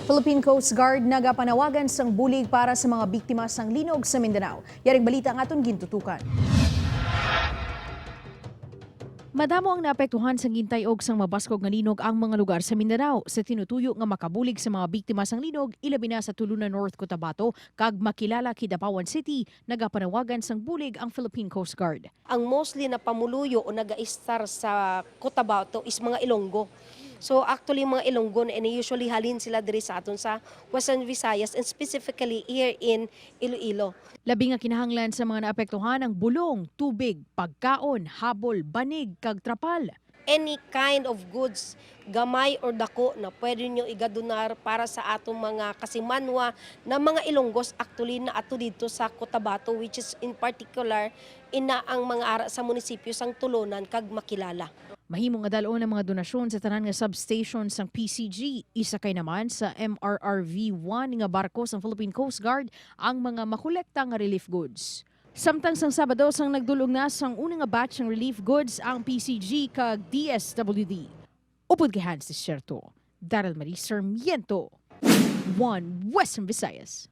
Philippine Coast Guard nagapanawagan sang bulig para sa mga biktima sang linog sa Mindanao. Yaring balita ang aton gintutukan. Madamo ang naapektuhan sa gintay-og sang mabaskog nga linog ang mga lugar sa Mindanao sa tinutuyo nga makabulig sa mga biktima sang linog ilabi na sa Tulunan North, Cotabato kag makilala Kidapawan City nagapanawagan sang bulig ang Philippine Coast Guard. Ang mostly na pamuluyo o nag-a-star sa Cotabato is mga Ilonggo. So actually mga Ilonggo and usually halin sila diri sa aton sa Western Visayas and specifically here in Iloilo. Labi nga kinahanglan sa mga naapektuhan ang bulong, tubig, pagkaon, habol, banig kag trapal. Any kind of goods, gamay or dako na pwede nyo igadonar para sa atong mga kasimanwa na mga Ilonggos actually na ato dito sa Cotabato, which is in particular ina ang mga ara sa munisipyo sang Tulunan kag Makilala. Mahimo nga dalon ang mga donasyon sa tanan nga substation sang PCG. Isa kay naman sa MRRV-1 nga barko sang Philippine Coast Guard ang mga makolekta nga relief goods. Samtang sang Sabado sang nagdulog na sang unang nga batch ng relief goods ang PCG kag DSWD. Upod kay Hans Desierto, Daryl Marie Sarmiento, One Western Visayas.